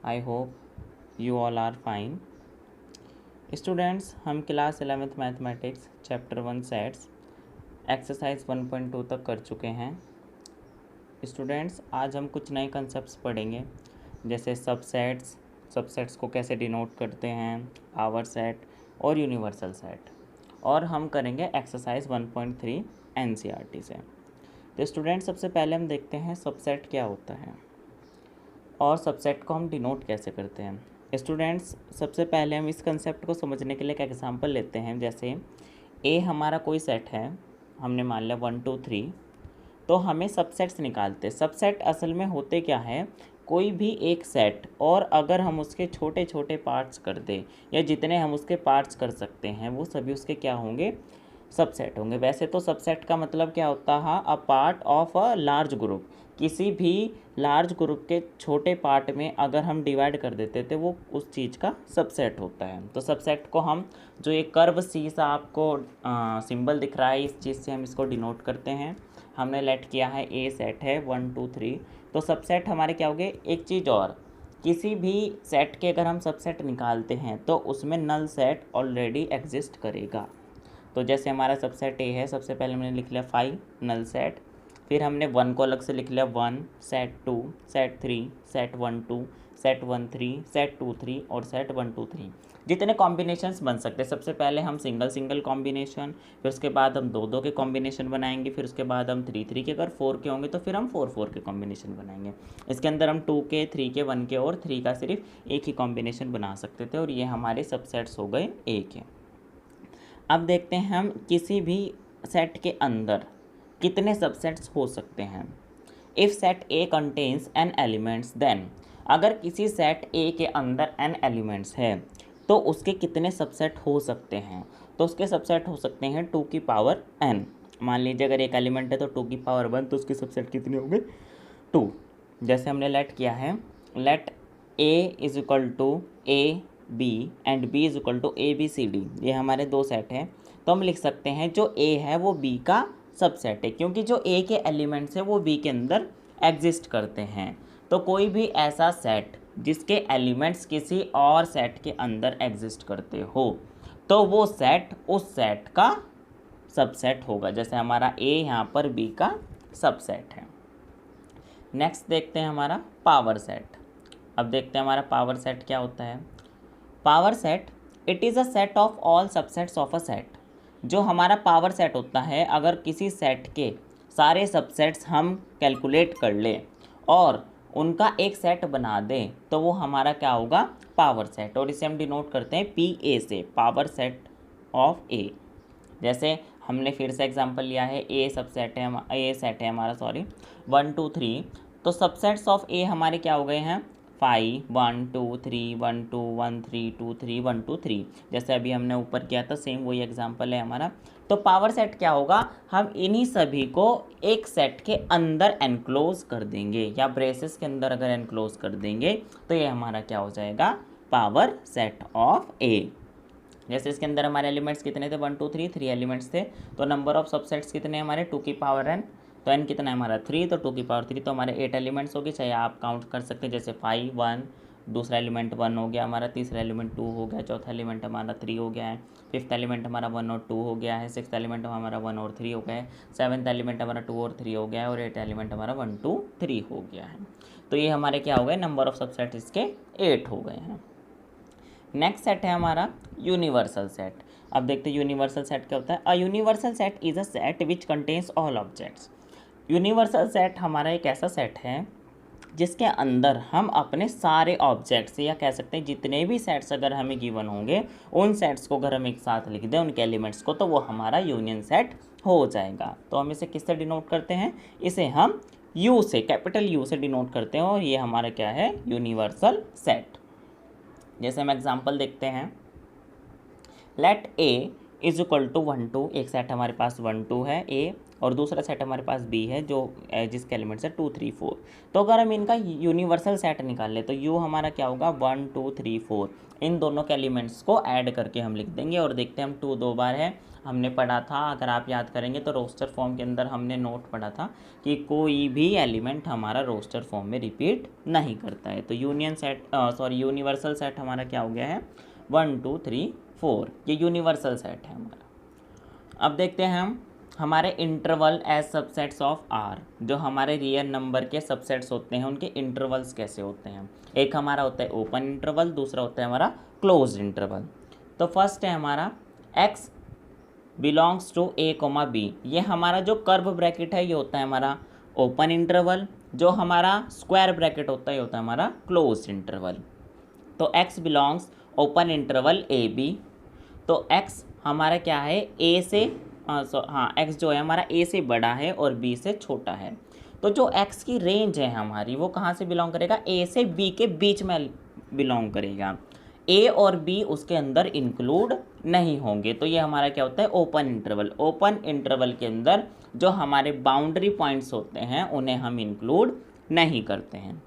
I hope you all are fine. Students, हम class 11th mathematics chapter 1 sets exercise 1.2 तक कर चुके हैं। स्टूडेंट्स, आज हम कुछ नए कंसेप्ट्स पढ़ेंगे, जैसे सबसेट्स को कैसे डिनोट करते हैं, आवर सेट और यूनिवर्सल सेट, और हम करेंगे एक्सरसाइज 1.3 एनसीईआरटी से। तो स्टूडेंट्स, सबसे पहले हम देखते हैं सबसेट क्या होता है और सबसेट को हम डिनोट कैसे करते हैं। स्टूडेंट्स, सबसे पहले हम इस कंसेप्ट को समझने के लिए एक एग्जांपल लेते हैं। जैसे ए हमारा कोई सेट है, हमने मान लिया 1 2 3, तो हमें सबसेट्स निकालते। सबसेट असल में होते क्या है, कोई भी एक सेट और अगर हम उसके छोटे छोटे पार्ट्स कर दें या जितने हम उसके पार्ट्स कर सकते हैं वो सभी उसके क्या होंगे, सबसेट होंगे। वैसे तो सबसेट का मतलब क्या होता है, a part of a large group. किसी भी लार्ज ग्रुप के छोटे पार्ट में अगर हम डिवाइड कर देते थे वो उस चीज़ का सबसेट होता है। तो सबसेट को हम, जो ये कर्व सी सा आपको सिंबल दिख रहा है, इस चीज़ से हम इसको डिनोट करते हैं। हमने लेट किया है ए सेट है 1 2 3, तो सबसेट हमारे क्या हो गए। एक चीज़ और, किसी भी सेट के अगर हम सबसेट निकालते हैं तो उसमें नल सेट ऑलरेडी एग्जिस्ट करेगा। तो जैसे हमारा सबसेट ए है, सबसे पहले हमने लिख लिया 5 नल सेट, फिर हमने 1 को अलग से लिख लिया 1, set 2, set 3, set 1 2, set 1 3, set 2 3 और सेट 1 2 3। जितने कॉम्बिनेशंस बन सकते हैं, सबसे पहले हम सिंगल कॉम्बिनेशन, फिर उसके बाद हम 2 2 के कॉम्बिनेशन बनाएंगे, फिर उसके बाद हम 3 3 के, अगर 4 के होंगे तो फिर हम 4 4 के कॉम्बिनेशन बनाएंगे। इसके अंदर हम 2 के, 3 के, 1 के और 3 का सिर्फ एक ही कॉम्बिनेशन बना सकते थे, और ये हमारे सबसेट्स हो गए ए के। अब देखते हैं हम किसी भी सेट के अंदर कितने सबसेट्स हो सकते हैं। If set A contains N elements then, अगर किसी सेट ए के अंदर एन एलिमेंट्स है तो उसके कितने सबसेट हो सकते हैं। तो उसके सबसेट हो सकते हैं 2 की पावर n। मान लीजिए अगर एक एलिमेंट है तो 2 की पावर 1, तो उसके सबसेट कितने होंगे, 2। जैसे हमने लेट किया है, let A is equal to A B and B is equal to A B C D, ये हमारे 2 सेट हैं। तो हम लिख सकते हैं जो ए है वो बी का सबसेट है, क्योंकि जो ए के एलिमेंट्स हैं वो बी के अंदर एग्जिस्ट करते हैं। तो कोई भी ऐसा सेट जिसके एलिमेंट्स किसी और सेट के अंदर एग्जिस्ट करते हो तो वो सेट उस सेट का सबसेट होगा। जैसे हमारा ए यहाँ पर बी का सबसेट है। नेक्स्ट देखते हैं हमारा पावर सेट। अब देखते हैं हमारा पावर सेट क्या होता है। Power set, it is a set of all subsets of a set. जो हमारा पावर सेट होता है, अगर किसी सेट के सारे सबसेट्स हम कैलकुलेट कर लें और उनका एक सेट बना दें तो वो हमारा क्या होगा, पावर सेट। और इसे हम डिनोट करते हैं पी ए से, पावर सेट ऑफ ए। जैसे हमने फिर से एग्जांपल लिया है, ए सबसेट है, ए सेट है हमारा, सॉरी 1 2 3, तो सबसेट्स ऑफ ए हमारे क्या हो गए हैं, 5 1 2 3 1 2 1 3 2 3 1 2 3। जैसे अभी हमने ऊपर किया था, सेम वही एग्जांपल है हमारा। तो पावर सेट क्या होगा, हम इन्हीं सभी को एक सेट के अंदर एनक्लोज कर देंगे, या ब्रेसेस के अंदर अगर एनक्लोज कर देंगे तो ये हमारा क्या हो जाएगा, पावर सेट ऑफ ए। जैसे इसके अंदर हमारे एलिमेंट्स कितने थे, 1 2 3, 3 एलिमेंट्स थे। तो नंबर ऑफ सबसेट्स कितने हमारे, 2 की पावर n, तो n कितना है हमारा 3, तो 2 की पावर 3, तो हमारे 8 एलिमेंट्स हो गए। चाहे आप काउंट कर सकते हैं, जैसे 5 1, दूसरा एलिमेंट 1 हो गया हमारा, तीसरा एलिमेंट 2 हो गया, चौथा एलिमेंट हमारा 3 हो गया है, फिफ्थ एलिमेंट हमारा 1 और 2 हो गया है, सिक्स्थ एलिमेंट हमारा 1 और 3 हो गया है, सेवन्थ एलिमेंट हमारा 2 और 3 हो गया है, और 8th एलिमेंट हमारा 1 2 3 हो गया है। तो ये हमारे क्या हो गए, नंबर ऑफ सबसेट इसके 8 हो गए हैं। नेक्स्ट सेट है हमारा यूनिवर्सल सेट। अब देखते हैं यूनिवर्सल सेट क्या होता है। A universal set is a set which contains all objects. Universal set हमारा एक ऐसा सेट है जिसके अंदर हम अपने सारे ऑब्जेक्ट्स, या कह सकते हैं जितने भी सेट्स अगर हमें गिवन होंगे उन सेट्स को अगर हम एक साथ लिख दें उनके एलिमेंट्स को, तो वो हमारा यूनियन सेट हो जाएगा। तो हम इसे किससे डिनोट करते हैं, इसे हम यू से, कैपिटल यू से डिनोट करते हैं, और ये हमारा क्या है, यूनिवर्सल सेट। जैसे हम एग्जांपल देखते हैं, let A is equal to 1 2, एक सेट हमारे पास 1 2 है, ए और दूसरा सेट हमारे पास बी है जो जिसके एलिमेंट्स है 2 3 4। तो अगर हम इनका यूनिवर्सल सेट निकाल ले तो यू हमारा क्या होगा 1 2 3 4, इन दोनों के एलिमेंट्स को ऐड करके हम लिख देंगे। और देखते हैं हम 2 2 बार है, हमने पढ़ा था, अगर आप याद करेंगे तो रोस्टर फॉर्म के अंदर हमने नोट पढ़ा था कि कोई भी एलिमेंट हमारा रोस्टर फॉर्म में रिपीट नहीं करता है। तो यूनिवर्सल सेट हमारा क्या हो गया है 1 2 3 4, ये यूनिवर्सल सेट है हमारा। अब देखते हैं हम हमारे interval as subsets of R, जो हमारे रियल नंबर के सबसेट्स होते हैं उनके इंटरवल्स कैसे होते हैं। एक हमारा होता है ओपन इंटरवल, दूसरा होता है हमारा क्लोज इंटरवल। तो फर्स्ट है हमारा x belongs to a, b, ये हमारा जो कर्व ब्रैकेट है ये होता है हमारा ओपन इंटरवल, जो हमारा स्क्वायर ब्रैकेट होता है ये होता है हमारा क्लोज इंटरवल। तो x belongs open interval A B, तो x हमारा क्या है a से x जो है हमारा a से बड़ा है और b से छोटा है। तो जो x की रेंज है हमारी वो कहाँ से बिलोंग करेगा, a से b के बीच में बिलोंग करेगा, a और b उसके अंदर इंक्लूड नहीं होंगे। तो ये हमारा क्या होता है ओपन इंटरवल। ओपन इंटरवल के अंदर जो हमारे बाउंड्री पॉइंट्स होते हैं उन्हें हम इंक्लूड नहीं करते हैं।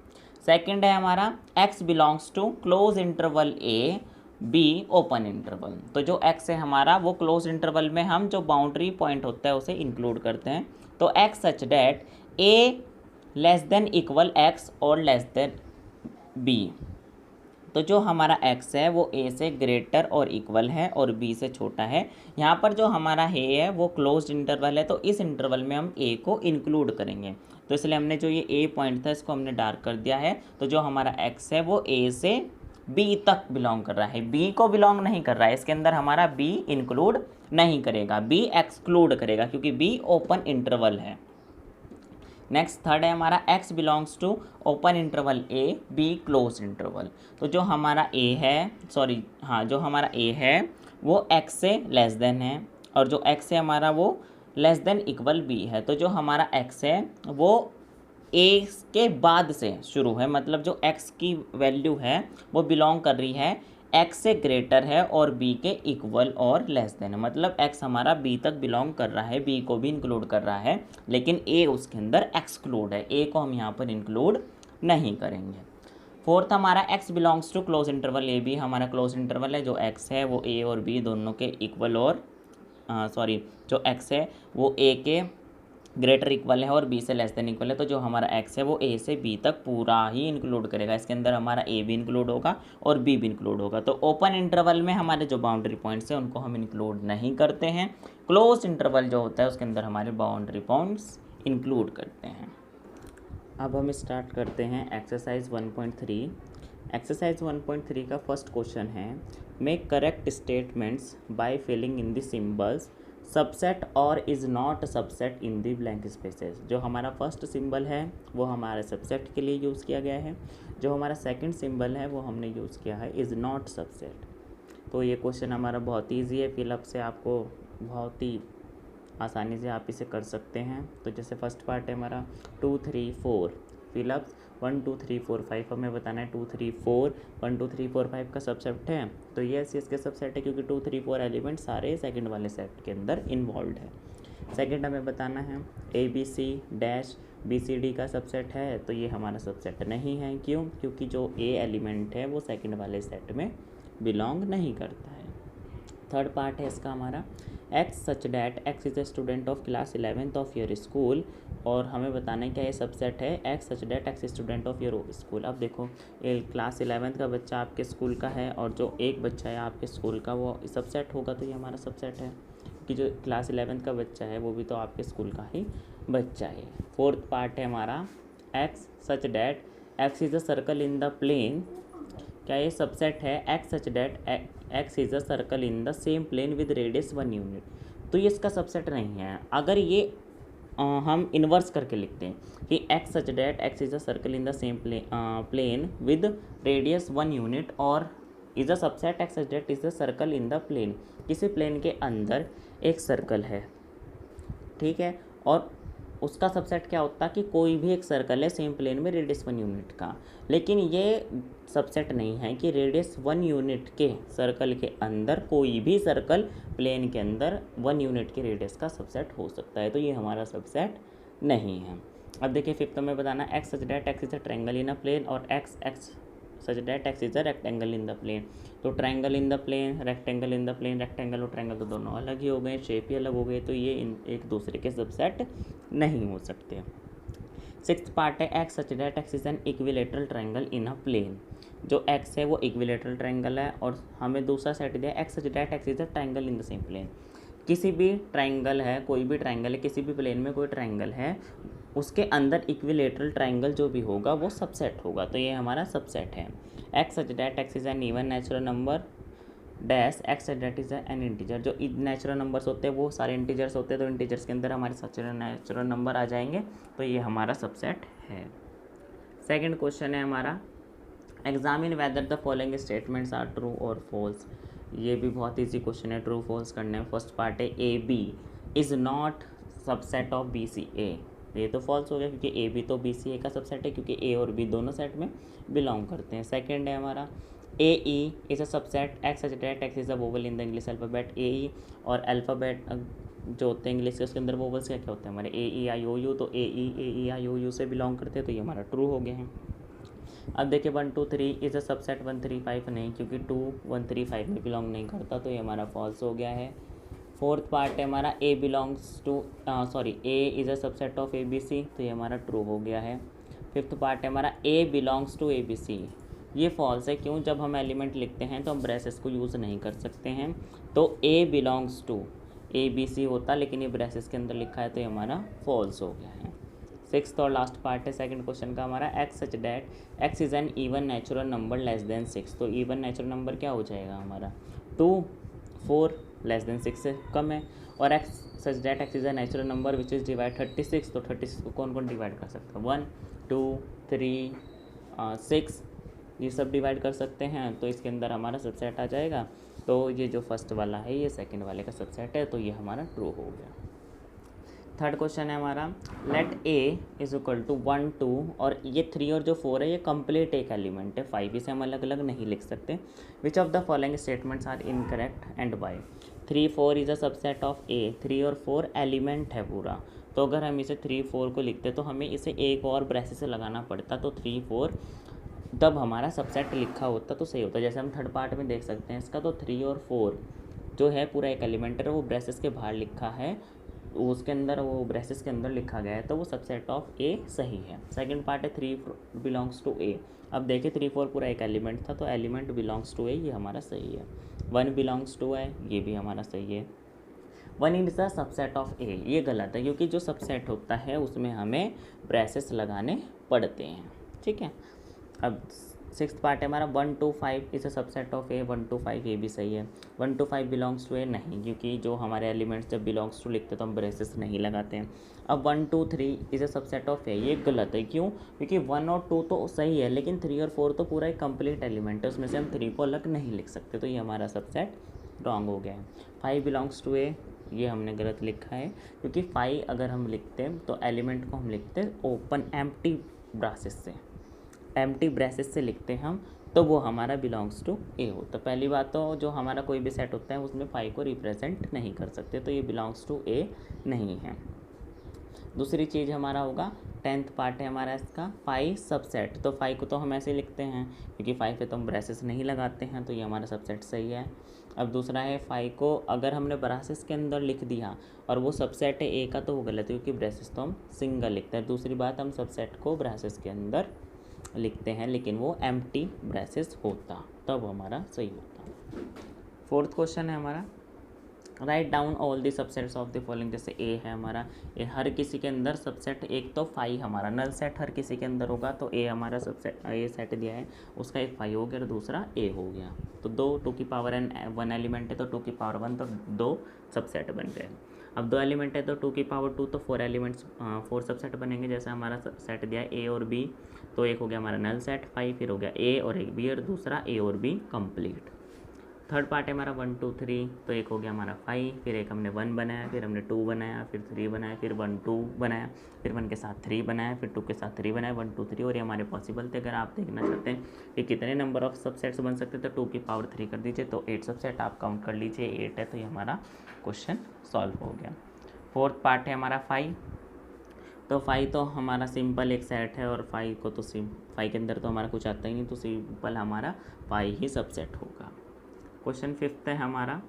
सेकंड है हमारा x belongs to close interval a B open interval, तो जो x है हमारा वो क्लोज इंटरवल में हम जो बाउंड्री पॉइंट होता है उसे इंक्लूड करते हैं। तो x such that a less than equal x और लेस देन b, तो जो हमारा x है वो a से ग्रेटर और इक्वल है और b से छोटा है। यहाँ पर जो हमारा a है वो क्लोज्ड इंटरवल है, तो इस इंटरवल में हम a को इंक्लूड करेंगे। तो इसलिए हमने जो ये a पॉइंट था इसको हमने डार्क कर दिया है। तो जो हमारा x है वो a से b तक बिलोंग कर रहा है, b को बिलोंग नहीं कर रहा है, इसके अंदर हमारा b इंक्लूड नहीं करेगा, b एक्सक्लूड करेगा क्योंकि b ओपन इंटरवल है। नेक्स्ट थर्ड है हमारा x belongs to open interval a b close interval, तो जो हमारा a है जो हमारा a है वो x से लेस देन है और जो x है हमारा वो लेस देन इक्वल b है। तो जो हमारा x है वो a के बाद से शुरू है, मतलब जो x की वैल्यू है वो बिलोंग कर रही है x से ग्रेटर है और b के इक्वल और लेस देन है, मतलब x हमारा b तक बिलोंग कर रहा है, b को भी इंक्लूड कर रहा है, लेकिन a उसके अंदर एक्सक्लूड है, a को हम यहाँ पर इंक्लूड नहीं करेंगे। फोर्थ हमारा x belongs to close interval A B, हमारा क्लोज इंटरवल है, जो x है वो a और b दोनों के इक्वल और जो x है वो a के ग्रेटर इक्वल है और b से लेस देन इक्वल है। तो जो हमारा x है वो a से b तक पूरा ही इंक्लूड करेगा, इसके अंदर हमारा a भी इंक्लूड होगा और b भी इंक्लूड होगा। तो ओपन इंटरवल में हमारे जो बाउंड्री पॉइंट्स हैं उनको हम इंक्लूड नहीं करते हैं, क्लोज इंटरवल जो होता है उसके अंदर हमारे बाउंड्री पॉइंट्स इंक्लूड करते हैं। अब हम स्टार्ट करते हैं एक्सरसाइज 1.3। एक्सरसाइज 1.3 का फर्स्ट क्वेश्चन है make correct statements by filling in the symbols subset और is not subset in the blank spaces. जो हमारा फर्स्ट सिंबल है वो हमारे सबसेट के लिए यूज़ किया गया है, जो हमारा सेकंड सिंबल है वो हमने यूज़ किया है इज़ नॉट सबसेट। तो ये क्वेश्चन हमारा बहुत ईजी है, फिलअप से आपको बहुत ही आसानी से आप इसे कर सकते हैं। तो जैसे फर्स्ट पार्ट है हमारा 2 3 4 फिलअप 1 2 3 4 5 हमें बताना है 2 3 4 1 2 3 4 5 का सबसेट है, तो ये इसके सबसेट है क्योंकि 2 3 4 एलिमेंट सारे सेकंड वाले सेट के अंदर इन्वॉल्व है। सेकंड हमें बताना है A B C dash B C D का सबसेट है, तो ये हमारा सबसेट नहीं है, क्यों, क्योंकि जो ए एलिमेंट है वो सेकंड वाले सेट में बिलोंग नहीं करता है। थर्ड पार्ट है इसका हमारा X such that X is a student of class 11th of your school, और हमें बताना है क्या ये सबसेट है X such that x student of your school. अब देखो ये क्लास 11th का बच्चा आपके स्कूल का है और जो एक बच्चा है आपके स्कूल का वो सबसेट होगा, तो ये हमारा सबसेट है कि जो क्लास 11th का बच्चा है वो भी तो आपके स्कूल का ही बच्चा है। फोर्थ पार्ट है हमारा X such that X is a circle in the plane, क्या ये सबसेट है X such that X is a circle in the same plane with radius 1 unit, तो ये इसका सबसेट नहीं है। अगर ये हम इन्वर्स करके लिखते हैं कि X such that X is a circle in the same plane with radius 1 unit और is a subset X such that is a circle in the plane, किसी प्लेन के अंदर एक सर्कल है, ठीक है, और उसका सबसेट क्या होता कि कोई भी एक सर्कल है सेम प्लेन में रेडियस 1 यूनिट का, लेकिन ये सबसेट नहीं है कि रेडियस 1 यूनिट के सर्कल के अंदर कोई भी सर्कल प्लेन के अंदर 1 यूनिट के रेडियस का सबसेट हो सकता है, तो ये हमारा सबसेट नहीं है। अब देखिए फिफ्थ में बताना X such that X is a triangle in a plane और X X such that X is a rectangle in the plane. तो triangle in the plane, rectangle in the plane, rectangle और triangle तो दोनों अलग ही हो गए, shape ही अलग हो गए, तो ये एक दूसरे के सबसेट नहीं हो सकते। सिक्स्थ पार्ट है X such that X is an equilateral triangle in a plane. जो एक्स है वो इक्विलेटरल ट्रायंगल है और हमें दूसरा सेट दिया X such that X is a triangle in the same plane. किसी भी ट्रायंगल है, कोई भी ट्रायंगल है, किसी भी प्लेन में कोई ट्रायंगल है, उसके अंदर इक्विलेटरल ट्रायंगल जो भी होगा वो सबसेट होगा, तो ये हमारा सबसेट है। X such that X is N even natural number dash x such that is an integer. जो नेचुरल नंबर्स होते हैं वो सारे इंटीजर्स होते हैं, तो इंटीजर्स के अंदर हमारे सच नेचुरल नंबर आ जाएंगे, तो ये हमारा सबसेट है। सेकेंड क्वेश्चन है हमारा examine whether the following statements are true और फॉल्स। ये भी बहुत ईजी क्वेश्चन है, ट्रू फॉल्स करने में। फर्स्ट पार्ट है A B is not subset of B C A. ये तो फॉल्स हो गया क्योंकि ए बी तो बी सी ए का सबसेट है, क्योंकि ए और बी दोनों सेट में बिलोंग करते हैं। सेकंड है हमारा A E is a subset X such that X is a vowel in the English alphabet. A E और अल्फ़ाबेट जो होते हैं इंग्लिश के, उसके अंदर वोवल्स क्या क्या होते हैं हमारे ए ई आई ओ यू, तो ए ई आई ओ यू से बिलोंग करते हैं, तो ये हमारा ट्रू हो गया है। अब देखिए 1 2 3 इज़ अ सबसेट 1 3 5 नहीं, क्योंकि 2 1 3 5 में बिलोंग नहीं करता, तो ये हमारा फॉल्स हो गया है। फोर्थ पार्ट है हमारा A belongs to A is a subset of A B C, तो ये हमारा ट्रू हो गया है। फिफ्थ पार्ट है हमारा A belongs to A B C, ये फॉल्स है। क्यों? जब हम एलिमेंट लिखते हैं तो हम ब्रेसेस को यूज़ नहीं कर सकते हैं, तो A belongs to A B C होता, लेकिन ये ब्रेसेस के अंदर लिखा है, तो ये हमारा फॉल्स हो गया है। सिक्स्थ और लास्ट पार्ट है सेकंड क्वेश्चन का हमारा X such that X is an even natural number less than 6। तो इवन नेचुरल नंबर क्या हो जाएगा हमारा 2 4 लेस देन 6 से कम है, और x such that X is a natural number which is divide 36। तो 36 को कौन कौन डिवाइड कर सकता है 1 2 3 6, ये सब डिवाइड कर सकते हैं, तो इसके अंदर हमारा सबसेट आ जाएगा। तो ये जो फर्स्ट वाला है ये सेकंड वाले का सबसेट है, तो ये हमारा ट्रू हो गया। थर्ड क्वेश्चन है हमारा let A is equal to 1 2, और ये 3 और जो 4 है ये कंप्लीट एक एलिमेंट है, 5 इसे हम अलग अलग नहीं लिख सकते। Which of the following statements are incorrect and why. 3 4 is a subset of A, 3 और 4 एलिमेंट है पूरा, तो अगर हम इसे 3 4 को लिखते तो हमें इसे एक और ब्रेसेस से लगाना पड़ता, तो 3 4 तब हमारा सबसेट लिखा होता तो सही होता। जैसे हम थर्ड पार्ट में देख सकते हैं इसका, तो 3 और 4 जो है पूरा एक एलिमेंट है, वो ब्रेसेस के बाहर लिखा है, उसके अंदर वो ब्रेसेस के अंदर लिखा गया है, तो वो सबसेट ऑफ ए सही है। सेकंड पार्ट है 3 बिलोंग्स टू ए। अब देखिए 3 4 पूरा एक एलिमेंट था, तो एलिमेंट बिलोंग्स टू ए, ये हमारा सही है। 1 बिलोंग्स टू है, ये भी हमारा सही है। 1 इज द सबसेट ऑफ ए, ये गलत है, क्योंकि जो सबसेट होता है उसमें हमें ब्रेसेस लगाने पड़ते हैं, ठीक है। अब सिक्स्थ पार्ट है हमारा 1 2 5 इज़ अ सबसेट ऑफ ए, 1 2 5 ये भी सही है। 1 2 5 बिलोंग्स टू ए नहीं, क्योंकि जो हमारे एलिमेंट्स जब बिलोंग्स टू लिखते हैं तो हम ब्रेसेस नहीं लगाते हैं। अब 1 2 3 इज़ अ सबसेट ऑफ ए, ये गलत है। क्यों? क्योंकि 1 और 2 तो सही है, लेकिन 3 और 4 तो पूरा एक कंप्लीट एलिमेंट है, उसमें से हम 3 को अलग नहीं लिख सकते, तो ये हमारा सबसेट रॉन्ग हो गया है। 5 बिलोंग्स टू ए, ये हमने गलत लिखा है, क्योंकि 5 अगर हम लिखते हैं तो एलिमेंट को हम लिखते हैं ओपन एम्प्टी ब्रेसेस से, एम्प्टी ब्रेसेस से लिखते हैं हम, तो वो हमारा बिलोंग्स टू ए होता। पहली बात तो जो हमारा कोई भी सेट होता है उसमें 5 को रिप्रेजेंट नहीं कर सकते, तो ये बिलोंग्स टू ए नहीं है। दूसरी चीज़ हमारा होगा 10th पार्ट है हमारा इसका 5 सबसेट, तो 5 को तो हम ऐसे लिखते हैं, क्योंकि 5 पे तो हम ब्रेसेस नहीं लगाते हैं, तो ये हमारा सबसेट सही है। अब दूसरा है 5 को अगर हमने ब्रेसेस के अंदर लिख दिया और वो सबसेट है ए का, तो वो गलत है, क्योंकि ब्रेसेस तो हम सिंगल लिखते हैं। दूसरी बात, हम सबसेट को ब्रेसेस के अंदर लिखते हैं, लेकिन वो एम्प्टी ब्रेसेस होता, तब हमारा सही होता। फोर्थ क्वेश्चन है हमारा write down all the subsets of the following. जैसे ए है हमारा, ए हर किसी के अंदर सबसेट, एक तो 5 हमारा नल सेट हर किसी के अंदर होगा, तो ए हमारा सबसेट ए सेट दिया है, उसका एक 5 हो गया और दूसरा ए हो गया, तो 2 की पावर n 1 एलिमेंट है, तो 2 की पावर 1, तो 2 सबसेट बन गए। अब 2 एलिमेंट है तो 2 की पावर 2, तो 4 एलिमेंट्स 4 सबसेट बनेंगे। जैसे हमारा सेट दिया है ए और बी, तो एक हो गया हमारा नल सेट 5, फिर हो गया ए और एक बी, और दूसरा ए और बी कंप्लीट। थर्ड पार्ट है हमारा 1 2 3, तो एक हो गया हमारा 5, फिर एक हमने 1 बनाया, फिर हमने 2 बनाया, फिर 3 बनाया, फिर 1 2 बनाया, फिर 1 के साथ 3 बनाया, फिर 2 के साथ 3 बनाया, 1 2 3, और ये हमारे पॉसिबल थे। अगर आप देखना चाहते हैं कि कितने नंबर ऑफ सबसेट्स बन सकते हैं तो 2 की पावर 3 कर दीजिए, तो 8 सबसेट आप काउंट कर लीजिए, 8 है, तो ये हमारा क्वेश्चन सॉल्व हो गया। फोर्थ पार्ट है हमारा 5, तो 5 तो हमारा सिंपल एक सेट है, और 5 को तो 5 के अंदर तो हमारा कुछ आता ही नहीं, तो सिंपल हमारा 5 ही सबसेट होगा। क्वेश्चन फिफ्थ है हमारा,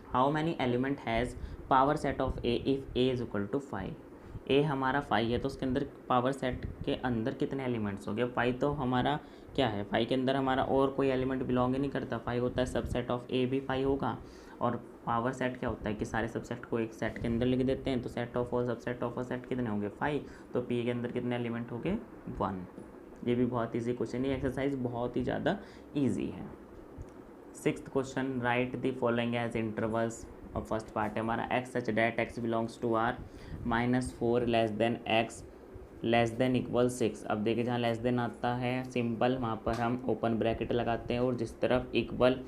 how many element has power set of A if A is equal to 5। A हमारा 5 है, तो उसके अंदर पावर सेट के अंदर कितने एलिमेंट्स हो गए। 5 तो हमारा क्या है, 5 के अंदर हमारा और कोई एलिमेंट बिलोंग ही नहीं करता। 5 होता है सबसेट ऑफ ए, भी 5 होगा। और पावर सेट क्या होता है कि सारे सबसेट को एक सेट के अंदर लिख देते हैं, तो सेट ऑफ और सबसेट ऑफ और सेट कितने होंगे 5, तो पी के अंदर कितने एलिमेंट हो गए 1। ये भी बहुत ईजी क्वेश्चन है, एक्सरसाइज बहुत ही ज़्यादा ईजी है। Sixth question, write the following as intervals. और फर्स्ट पार्ट है हमारा, X such that X belongs to R -4 less than X less than equal 6। अब देखिए जहाँ लेस देन आता है सिंपल, वहाँ पर हम ओपन ब्रैकेट लगाते हैं, और जिस तरफ इक्वल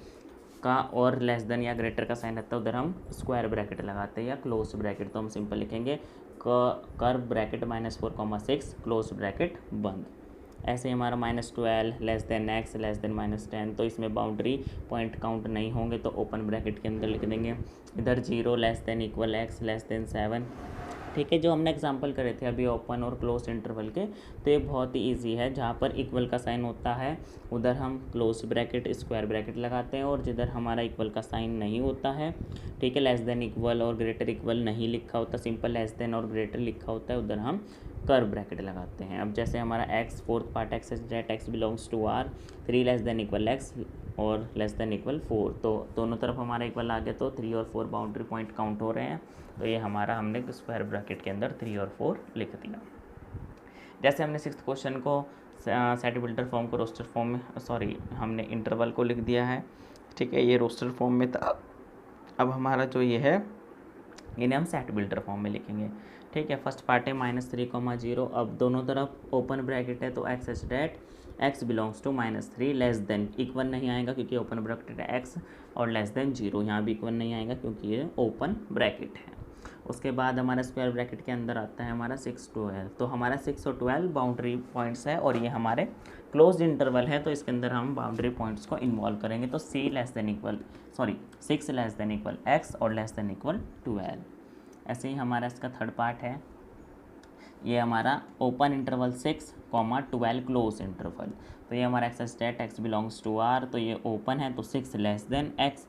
का और लेस देन या ग्रेटर का साइन रहता है उधर हम स्क्वायर ब्रैकेट लगाते हैं या क्लोज ब्रैकेट। तो हम सिंपल लिखेंगे कर्व ब्रैकेट -4, 6 क्लोज ब्रैकेट बंद। ऐसे ही हमारा -12 less than X less then -10, तो इसमें बाउंड्री पॉइंट काउंट नहीं होंगे, तो ओपन ब्रैकेट के अंदर लिख देंगे। इधर 0 less than equal x less then 7। ठीक है, जो हमने एग्जांपल करे थे अभी ओपन और क्लोज इंटरवल के, तो ये बहुत ही इजी है। जहाँ पर इक्वल का साइन होता है उधर हम क्लोज ब्रैकेट स्क्वायर ब्रैकेट लगाते हैं, और जिधर हमारा इक्वल का साइन नहीं होता है, ठीक है, लेस देन इक्वल और ग्रेटर इक्वल नहीं लिखा होता, सिंपल लेस देन और ग्रेटर लिखा होता है, उधर हम कर्व ब्रैकेट लगाते हैं। अब जैसे हमारा X, fourth part X that X belongs to R 3 less than equal X और लेस देन इक्वल 4, तो दोनों तरफ हमारा इक्वल आ गया, तो 3 और 4 बाउंड्री पॉइंट काउंट हो रहे हैं, तो ये हमारा हमने स्क्वायर ब्रैकेट के अंदर 3 और 4 लिख दिया। जैसे हमने सिक्स्थ क्वेश्चन को सेट बिल्डर फॉर्म को रोस्टर फॉर्म में, हमने इंटरवल को लिख दिया है, ठीक है, ये रोस्टर फॉर्म में था। अब हमारा जो ये है इन्हें हम सेट बिल्डर फॉर्म में लिखेंगे। ठीक है, फर्स्ट पार्ट है -3, 0। अब दोनों तरफ ओपन ब्रैकेट है, तो X H that X belongs to -3 less than, equal नहीं आएगा क्योंकि ओपन ब्रैकेट है एक्स, और लेस देन 0 यहाँ भी इक्वल नहीं आएगा क्योंकि ये ओपन ब्रैकेट है। उसके बाद हमारा स्क्वायर ब्रैकेट के अंदर आता है हमारा 6 12, तो हमारा 6 और 12 बाउंड्री पॉइंट्स है, और ये हमारे क्लोज इंटरवल है, तो इसके अंदर हम बाउंड्री पॉइंट्स को इन्वॉल्व करेंगे, तो 6 लेस देन इक्वल एक्स और लेस देन इक्वल 12। ऐसे ही हमारा इसका थर्ड पार्ट है, ये हमारा ओपन इंटरवल 6, 12 क्लोज इंटरवल, तो ये हमारा X state X belongs to R, तो ये ओपन है, तो 6 less than X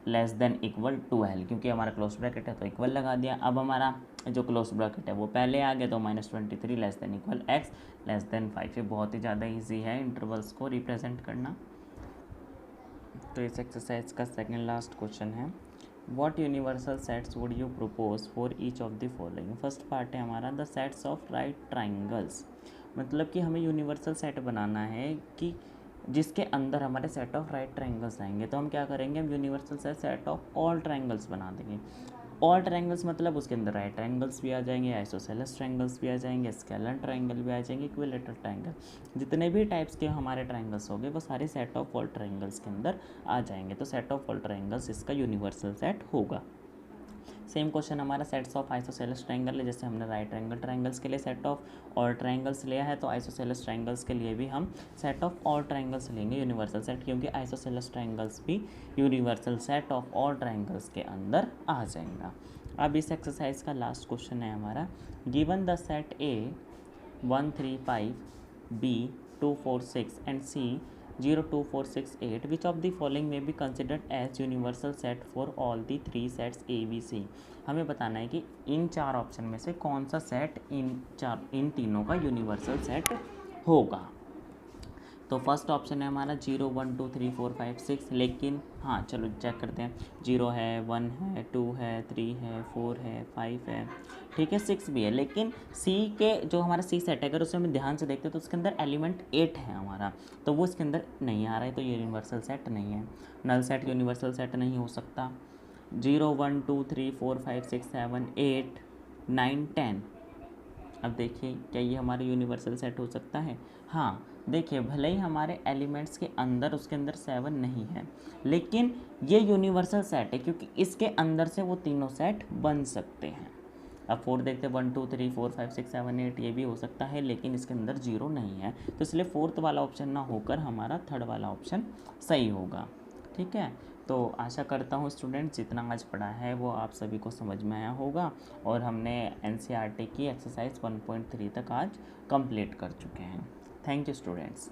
less than equal 12, क्योंकि हमारा क्लोज ब्रैकेट है तो इक्वल लगा दिया। अब हमारा जो क्लोज ब्रैकेट है वो पहले आ गया, तो -23 less than equal x less then 5। ये बहुत ही ज़्यादा इजी है इंटरवल्स को रिप्रेजेंट करना। तो इस एक्सरसाइज का सेकेंड लास्ट क्वेश्चन है, what universal sets would you propose for each of the following. First part है हमारा the sets of right triangles, मतलब कि हमें यूनिवर्सल सेट बनाना है कि जिसके अंदर हमारे सेट ऑफ राइट ट्राइंगल्स आएंगे, तो हम क्या करेंगे, हम universal set of all triangles बना देंगे। ऑल ट्राइंगल्स मतलब उसके अंदर राइट ट्राइंगल्स भी आ जाएंगे, आइसोसेलेस ट्राइंगल्स भी आ जाएंगे, स्केलर ट्राइंगल भी आ जाएंगे, इक्विलेटरल ट्राइंगल, जितने भी टाइप्स के हमारे ट्राइंगल्स होंगे वो सारे सेट ऑफ ऑल ट्राइंगल्स के अंदर आ जाएंगे, तो सेट ऑफ ऑल ट्राइंगल्स इसका यूनिवर्सल सेट होगा। सेम क्वेश्चन हमारा सेट्स ऑफ आइसोसेलेस ट्राइंगल है, जैसे हमने राइट ट्राइंगल ट्राइंगल्स के लिए सेट ऑफ ऑल ट्राइंगल्स लिया है, तो आइसोसेलेस ट्राइंगल्स के लिए भी हम सेट ऑफ ऑल ट्राइंगल्स लेंगे यूनिवर्सल सेट, क्योंकि आइसोसेलेस ट्राइंगल्स भी universal set of all triangles के अंदर आ जाएगा। अब इस एक्सरसाइज का लास्ट क्वेश्चन है हमारा, given the set A 1 3 5, B 2 4 6 and C 0 2 4 6 8, which of the following may be considered as universal set for all the 3 sets ABC। हमें बताना है कि इन 4 ऑप्शन में से कौन सा सेट इन तीनों का यूनिवर्सल सेट होगा। तो फर्स्ट ऑप्शन है हमारा 0 1 2 3 4 5 6, लेकिन हाँ चलो चेक करते हैं, 0 है, 1 है, 2 है, 3 है, 4 है, 5 है, ठीक है, 6 भी है, लेकिन C के जो हमारा C सेट है अगर उसे हम ध्यान से देखते हैं तो उसके अंदर एलिमेंट 8 है हमारा, तो वो इसके अंदर नहीं आ रहा है, तो ये यूनिवर्सल सेट नहीं है। नल सेट यूनिवर्सल सेट नहीं हो सकता। 0 1 2 3 4 5 6 7 8 9 10, अब देखिए क्या ये हमारा यूनिवर्सल सेट हो सकता है, हाँ देखिए भले ही हमारे एलिमेंट्स के अंदर उसके अंदर 7 नहीं है, लेकिन ये यूनिवर्सल सेट है क्योंकि इसके अंदर से वो तीनों सेट बन सकते हैं। अब 4 देखते हैं, 1 2 3 4 5 6 7 8 ये भी हो सकता है, लेकिन इसके अंदर 0 नहीं है, तो इसलिए 4th वाला ऑप्शन ना होकर हमारा 3rd वाला ऑप्शन सही होगा। ठीक है, तो आशा करता हूँ स्टूडेंट जितना आज पढ़ा है वो आप सभी को समझ में आया होगा, और हमने NCERT की एक्सरसाइज 1.3 तक आज कंप्लीट कर चुके हैं। Thank you students.